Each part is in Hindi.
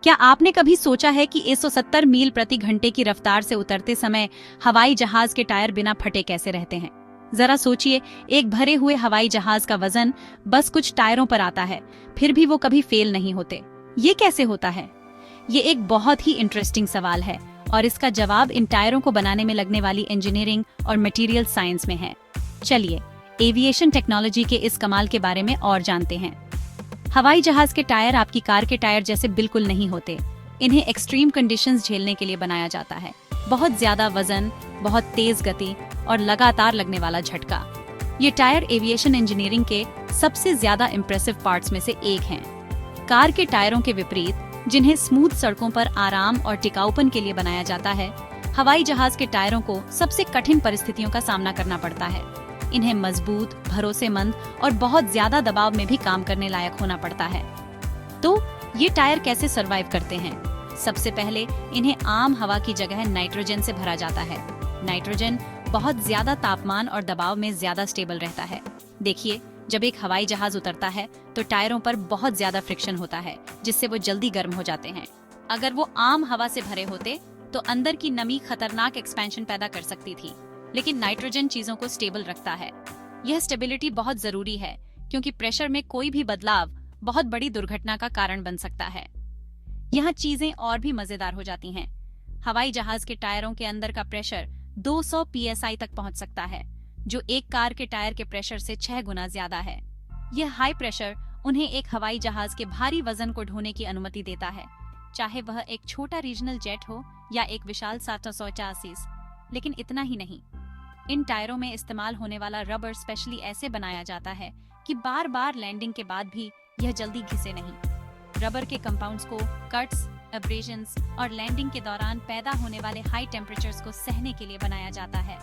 क्या आपने कभी सोचा है कि 170 मील प्रति घंटे की रफ्तार से उतरते समय हवाई जहाज के टायर बिना फटे कैसे रहते हैं? जरा सोचिए, एक भरे हुए हवाई जहाज का वजन बस कुछ टायरों पर आता है, फिर भी वो कभी फेल नहीं होते। ये कैसे होता है? ये एक बहुत ही इंटरेस्टिंग सवाल है और इसका जवाब इन टायरों को बनाने में लगने वाली इंजीनियरिंग और मटेरियल साइंस में है। चलिए, एविएशन टेक्नोलॉजी के इस कमाल के बारे में और जानते हैं। हवाई जहाज के टायर आपकी कार के टायर जैसे बिल्कुल नहीं होते। इन्हें एक्सट्रीम कंडीशंस झेलने के लिए बनाया जाता है। बहुत ज्यादा वजन, बहुत तेज गति और लगातार लगने वाला झटका। ये टायर एविएशन इंजीनियरिंग के सबसे ज्यादा इम्प्रेसिव पार्ट्स में से एक हैं। कार के टायरों के विपरीत, जिन्हें स्मूथ सड़कों पर आराम और टिकाऊपन के लिए बनाया जाता है, हवाई जहाज के टायरों को सबसे कठिन परिस्थितियों का सामना करना पड़ता है। इन्हें मजबूत, भरोसेमंद और बहुत ज्यादा दबाव में भी काम करने लायक होना पड़ता है। तो ये टायर कैसे सरवाइव करते हैं? सबसे पहले इन्हें आम हवा की जगह नाइट्रोजन से भरा जाता है। नाइट्रोजन बहुत ज्यादा तापमान और दबाव में ज्यादा स्टेबल रहता है। देखिए, जब एक हवाई जहाज उतरता है तो टायरों पर बहुत ज्यादा फ्रिक्शन होता है, जिससे वो जल्दी गर्म हो जाते हैं। अगर वो आम हवा से भरे होते तो अंदर की नमी खतरनाक एक्सपेंशन पैदा कर सकती थी, लेकिन नाइट्रोजन चीजों को स्टेबल रखता है। यह स्टेबिलिटी बहुत जरूरी है, क्योंकि प्रेशर में कोई भी बदलाव बहुत बड़ी दुर्घटना का कारण बन सकता है। यहाँ चीजें और भी मजेदार हो जाती हैं। हवाई जहाज के टायरों के अंदर का प्रेशर 200 psi तक पहुंच सकता है, जो एक कार के टायर के प्रेशर से 6 गुना ज्यादा है। यह हाई प्रेशर उन्हें एक हवाई जहाज के भारी वजन को ढोने की अनुमति देता है, चाहे वह एक छोटा रीजनल जेट हो या एक विशाल 784। लेकिन इतना ही नहीं, इन टायरों में इस्तेमाल होने वाला रबर स्पेशली ऐसे बनाया जाता है कि बार बार लैंडिंग के बाद भी यह जल्दी घिसे नहीं। रबर के कंपाउंड्स को कट्स, एब्रेजन्स और लैंडिंग के दौरान पैदा होने वाले हाई टेम्परेचर्स को सहने के लिए बनाया जाता है।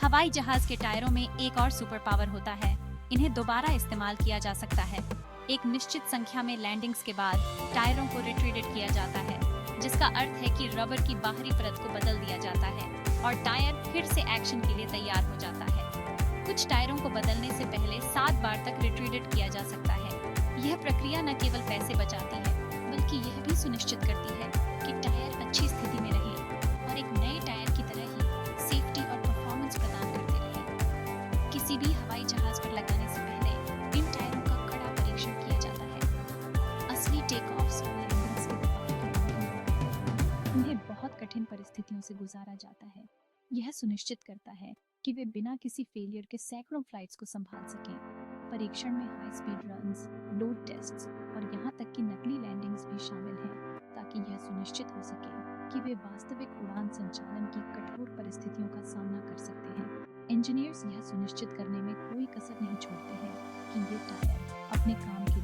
हवाई जहाज के टायरों में एक और सुपर पावर होता है। इन्हें दोबारा इस्तेमाल किया जा सकता है। एक निश्चित संख्या में लैंडिंग्स के बाद टायरों को रिट्रीटेड किया जाता है, जिसका अर्थ है कि रबर की बाहरी परत को बदल दिया जाता है और टायर फिर से एक्शन के लिए तैयार हो जाता है। कुछ टायरों को बदलने से पहले 7 बार तक रिट्रीटेड किया जा सकता है। यह प्रक्रिया न केवल पैसे बचाती है, बल्कि यह भी सुनिश्चित करती है कि टायर अच्छी स्थिति में रहे और एक नए टायर की तरह ही सेफ्टी और परफॉर्मेंस प्रदान करते रहे। किसी भी हवाई जहाज पर लगाने से पहले इन टायरों का कड़ा परीक्षण किया जाता है। असली टेक ऑफ्स और लैंडिंग्स के दौरान उन्हें बहुत कठिन परिस्थितियों से गुजारा जाता है। यह सुनिश्चित करता है कि वे बिना किसी फेलियर के सैकड़ों फ्लाइट्स को संभाल सकें। परीक्षण में high speed runs, load tests और यहाँ तक कि नकली लैंडिंग्स भी शामिल हैं, ताकि यह सुनिश्चित हो सके कि वे वास्तविक उड़ान संचालन की कठोर परिस्थितियों का सामना कर सकते हैं। इंजीनियर्स यह सुनिश्चित करने में कोई कसर नहीं छोड़ते हैं कि ये टायर अपने काम के